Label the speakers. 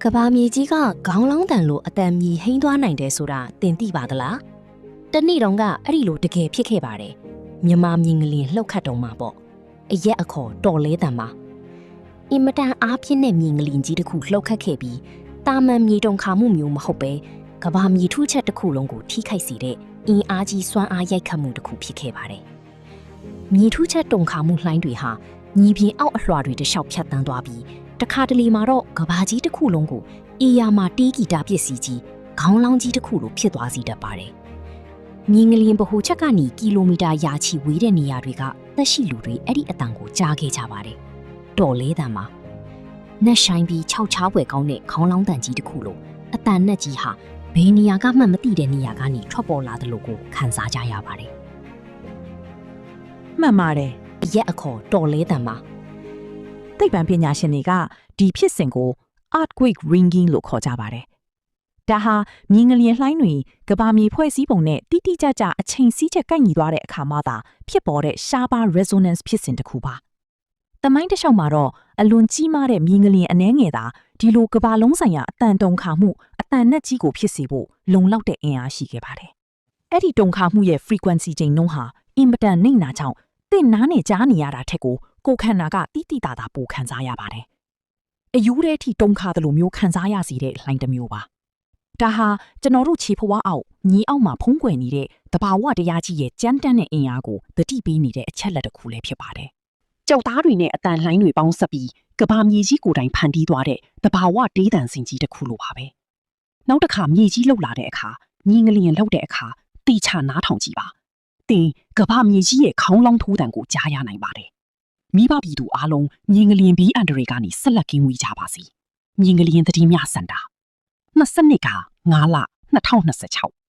Speaker 1: ကဘာမြေကြီးကခေါင်းလောင်းတန်လိုအတန်မြည်ဟိန်းသွားနိုင်တယ်ဆိုတာတင်သိပါသလားတနေ့တုန်းကအဲ့ဒီလိုတကယ်ဖြစ်ခဲ့ပါတယ်မြမမြင်ကလေးလှုပ်ခတ်တုံးမှာပေါ့အရက်အခေါ်တော်လဲတန်မှာအင်မတန်အားပြင်းတဲ့မြင်ကလေးကြီးတစ်ခုလှုပ်ခတ်ခဲ့ပြီးတာမန်မြေတုံခါမှုမျိုးမဟုတ်ပဲကဘာမြေထူးချက်တစ်ခုလုံးကိုထိခိုက်စေတဲ့အင်အားကြီးစွမ်းအားရိုက်ခတ်မှုတစ်ခုဖြစ်ခဲ့ပါတယ်မြေထူးချက်တုံခါမှုလှိုင်းတွေဟာညီပြင်းအောက်အလွှာတွေတလျှောက်ဖြတ်တန်းသွားပြီးတခါတလေမှာတော့ကဘာကြီးတစ်ခုလုံးကိုအေယာမှာတီးဂီတာပစ္စည်းကြီးခေါင်းလောင်းကြီးတစ်ခုလိုဖြစ်သွားစေတတ်ပါတယ်။မြင်းငလျင်ဗဟိုချက်ကနေကီလိုမီတာရာချီဝေးတဲ့နေရာတွေကသက်ရှိလူတွေအဲ့ဒီအတန်ကိုကြားခဲ့ကြပါတယ်။တော်လေးတန်မှာနှက်ဆိုင်ပြီးခြောက်ချားွယ်ကောင်းတဲ့ခေါင်းလောင်းတန်ကြီးတစ်ခုလိုအတန်နဲ့ကြီးဟာဘယ်နေရာကမှမသိတဲ့နေရာကနေထွက်ပေါ်လာတယ်လို့ကိုခံစားကြရပါတယ်
Speaker 2: ။မှန်ပါတယ်
Speaker 1: ။ရက်အခေါ်တော်လေးတန်မှာ
Speaker 2: သိပ္ပံပညာရှင်တွေကဒီဖြစ်စဉ်ကို earthquake ringing လို့ခေါ်ကြပါတယ်။ဒါဟာမြင်းငလျင်လှိုင်းတွေကဘာမြေဖွဲ့စည်းပုံနဲ့တိတိကျကျအချိန်စီးချက်ကိုက်ညီသွားတဲ့အခါမှသာဖြစ်ပေါ်တဲ့ရှားပါး resonance ဖြစ်စဉ်တစ်ခုပါ။တမိုင်းတစ်လျှောက်မှာတော့အလွန်ကြီးမားတဲ့မြင်းငလျင်အနှဲငယ်သာဒီလိုကဘာလုံးဆိုင်ရာအတန်တုံခါမှုအတန်နဲ့ကြီးကိုဖြစ်စေဖို့လုံလောက်တဲ့အင်အားရှိခဲ့ပါတယ်။အဲ့ဒီတုံခါမှုရဲ့ frequency ချိန်နှုန်းဟာအင်မတန်နှိမ့်နာကြောင့်သင်နားနဲ့ကြားနေရတာထက်ကိုခန္ဓာကတိတိတသာပိုခံစားရပါတယ်။အယူတဲ့ထိတုံခါသလိုမျိုးခံစားရစေတဲ့လှိုင်းတစ်မျိုးပါ။ဒါဟာကျွန်တော်တို့ခြေဖွားအောက်ညီအောက်မှာဖုံးကွယ်နေတဲ့တဘာဝတရားကြီးရဲ့ကြမ်းတမ်းတဲ့အင်အားကိုသတိပေးနေတဲ့အချက်လက်တစ်ခုလည်းဖြစ်ပါတယ်။ကြောက်သားတွေနဲ့အတန်လှိုင်းတွေပေါင်းစပ်ပြီးကဘာမြေကြီးကိုယ်တိုင်ဖန်တီးသွားတဲ့တဘာဝတေးတန်စင်ကြီးတစ်ခုလိုပါပဲ။နောက်တစ်ခါမြေကြီးလှုပ်လာတဲ့အခါညီငလျင်လှုပ်တဲ့အခါတိချနားထောင်ကြည့်ပါ။တင်ကဘာမြေကြီးရဲ့ခေါင်းလောင်းထိုးတန်ကိုကြားရနိုင်ပါတယ်။မိဘပြည်သူအားလုံးမြင်းငလျင်ဘီအန်ဒရီကနေဆက်လက်ကင်းဝေးကြပါစီမြင်းငလျင်သတိမြစန္ဒာ22က9လ2026